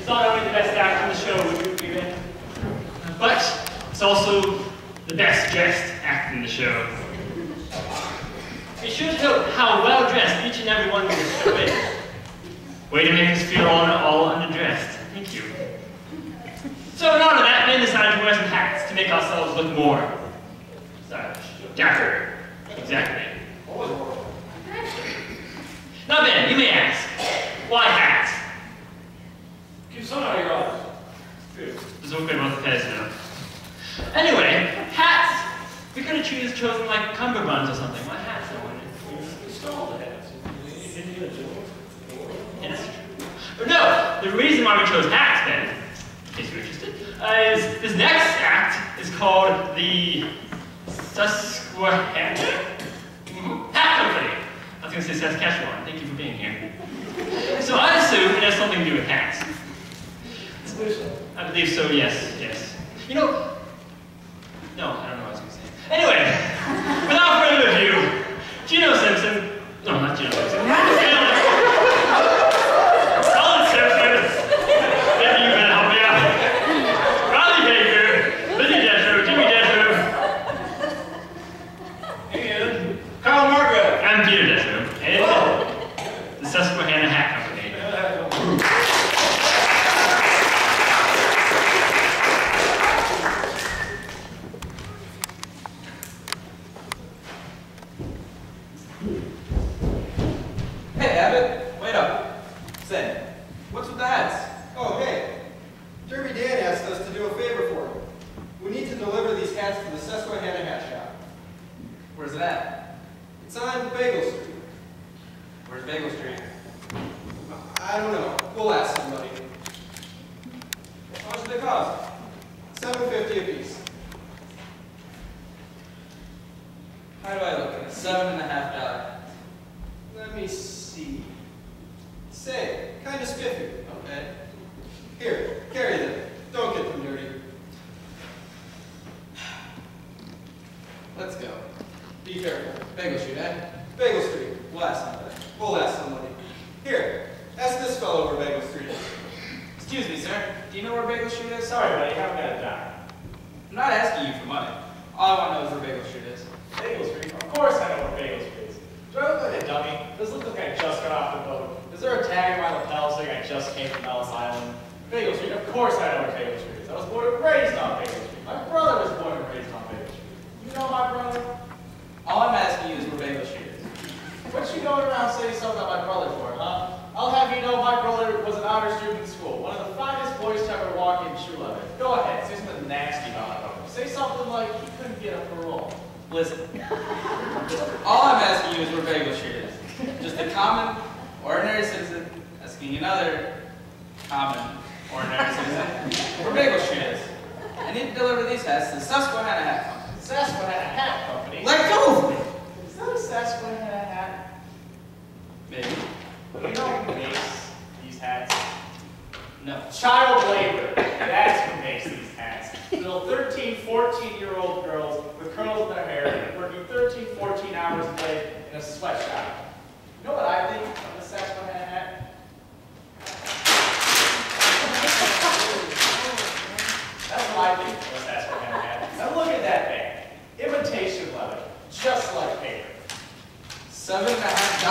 not only the best act in the show, would you agree, Ben? But it's also the best dressed act in the show. It should note how well dressed each and every one of this show is. Way to make us feel all underdressed. Thank you. So in honor of that, Ben decided to wear some hats to make ourselves look more stylish, dapper. Exactly. Now Ben, you may ask, why hats? Keep some out of your eyes. There's no good about the fez now. Anyway, hats. We could have chosen like cummerbunds or something. Why hats? I wonder. You stole the hats. Yes. But no, the reason why we chose hats, Ben, in case you're interested, is this next act is called the Susquehanna Hat Company. I was going to say Saskatchewan. Thank you for being here. So I assume it has something to do with hats. I believe so, yes. You know, no, I don't know what I was going to say. Anyway, without further ado, Gino Simpson, no, not Gino Simpson. Colin Simpson, maybe you better help me out. Ryley Baker, Lydia Detrow, Jimmy Detrow, and Markgraf. I'm Peter Detrow, and the Susquehanna Hat Company. Hey, Abbot, wait up. Say, what's with the hats? Oh, hey. Derby Dan asked us to do a favor for him. We need to deliver these hats to the Susquehanna Hat Shop. Where's it at? It's on Bagel Street. Where's Bagel Street? I don't know. We'll ask somebody. How much do they cost? $7.50 a piece. How do I look at it? $7.50. Let me see. Say, kind of spiffy. Okay. Here, carry them. Don't get them dirty. Let's go. Be careful. Bagel Street, eh? Bagel Street. We'll ask somebody. We'll ask somebody. Here, ask this fellow where Bagel Street is. Excuse me, sir. Do you know where Bagel Street is? Sorry, buddy, you haven't got a dime. I'm not asking you for money. All I want to know is where Bagel Street is. Bagel Street? Of course I know where Bagel Street is. Do I look like a dummy? Does it look like I just got off the boat? Is there a tag in my lapel saying I just came from Ellis Island? Bagel Street? Of course I know where Bagel Street is. I was born and raised on Bagel Street. My brother was born and raised on Bagel Street. You know my brother? All I'm asking you is where Bagel Street is. What you going around saying something about my brother for, huh? I'll have you know my brother was an honor student in school. One of the finest boys to ever walk in shoe leather. Go ahead, say something nasty about my brother. Say something like he couldn't get a parole. Listen. All I'm asking you is where Bagel Street is. Just a common, ordinary citizen asking another common, ordinary citizen where Bagel Street is. I need to deliver these hats to the Susquehanna Hat Company. Susquehanna Hat Company? Let go of me! Is that a Susquehanna hat? Maybe. You know who makes these hats? No. Child labor. That's who makes these hats. Little 13, 14-year-old girls with curls in their hair working 13, 14 hours a day in a sweatshop. You know what I think of the Susquehanna hat? That's what I think of the Susquehanna hat. Now look at that thing. Imitation leather. Just like paper. $7.50.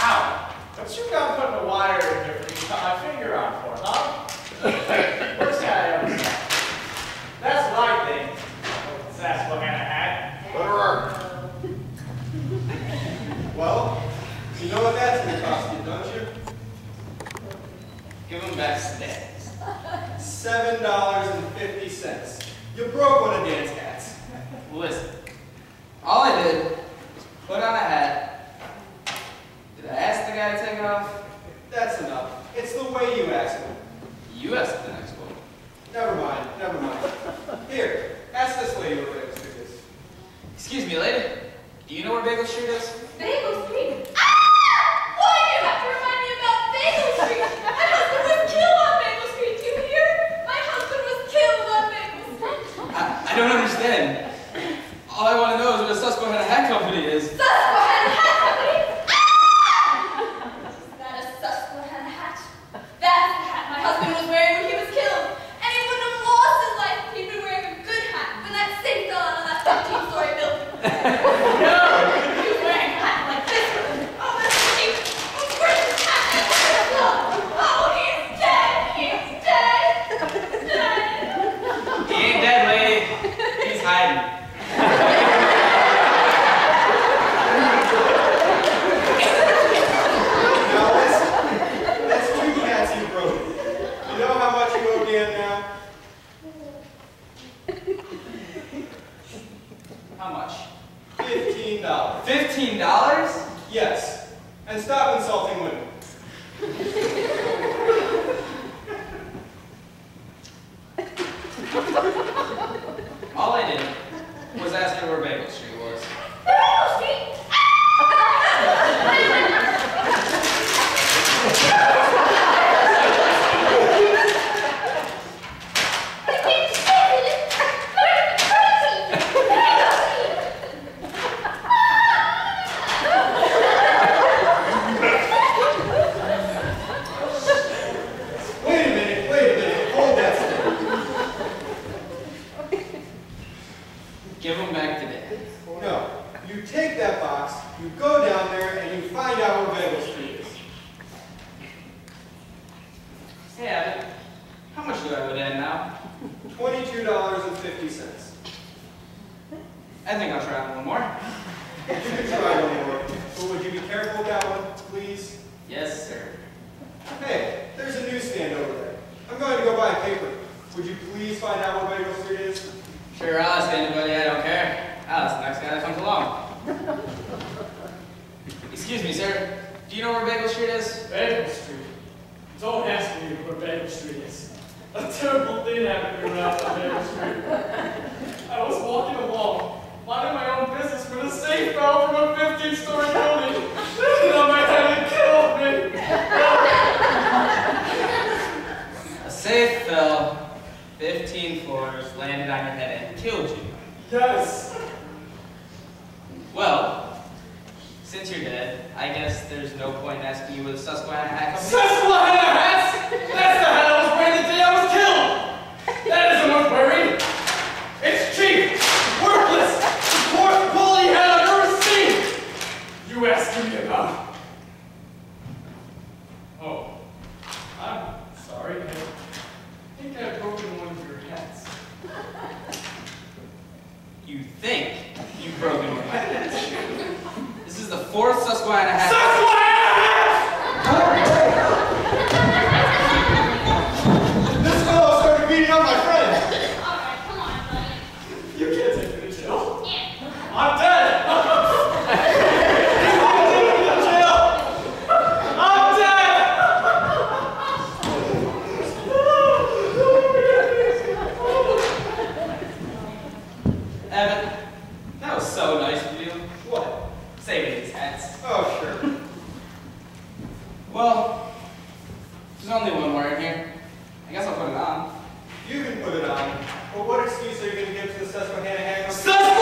Ow! What you got putting a wire in here for me to cut my finger on for, huh? Worst hat I ever saw. That's what I think. Susquehanna hat. Well, you know what that's going to cost you, don't you? Give them back today. $7.50. You broke one of Dan's hats. Listen, all I did was put on a hat. Did I ask the guy to take it off? That's enough. It's the way you ask him. You asked the next one. Never mind. Here, ask this lady where Bagel Street is. Excuse me, lady. Do you know where Bagel Street is? Bagel Street? Ah! Why do you have to remind me about Bagel Street? My husband was killed on Bagel Street. Do you hear? My husband was killed on Bagel Street. I don't understand. All I want to know is where the Susquehanna Hat Company is. Susquehanna Hat Company? Ah! Is that a Susquehanna hat? That's the hat my Hey, Abbot. How much do I owe Dan now? $22.50. I think I'll try one more. You can try one more, but would you be careful with that one, please? Yes, sir. Hey, there's a newsstand over there. I'm going to go buy a paper. Would you please find out what Bagel Street is? Sure, I'll ask anybody. I don't care. I'll ask the next guy that comes along. Excuse me, sir. Do you know where Bagel Street is? Bagel Street? Don't ask me where Bagel Street is. A terrible thing happened to me around on Bagel Street. I was walking along, minding my own business when a safe fell from a 15-story building. And on my head and killed me. A safe fell 15 floors, landed on your head, and killed you. Yes. Well, since you're dead, I guess there's no point in asking you where the Susquehanna hat comes from. Susquehanna hats? That's the hat I was wearing the day I was killed. That isn't worth wearing. It's cheap, worthless, the poorest quality hat I've ever seen. You asking me about? Oh, I'm sorry. I think I've broken one of your hats. You think you've broken one of my hats. This is the 4th Susquehanna hat. This fellow started beating up my friend. Alright, come on, buddy. You can't take me to jail. Yeah. I'm dead. I'm taking me to jail. I'm dead. Abbot, that was so nice of you. What? Saving these hats. Oh, sure. Well, there's only one more in here. I guess I'll put it on. You can put it on. But what excuse are you going to give to the Susquehanna hat? Susquehanna!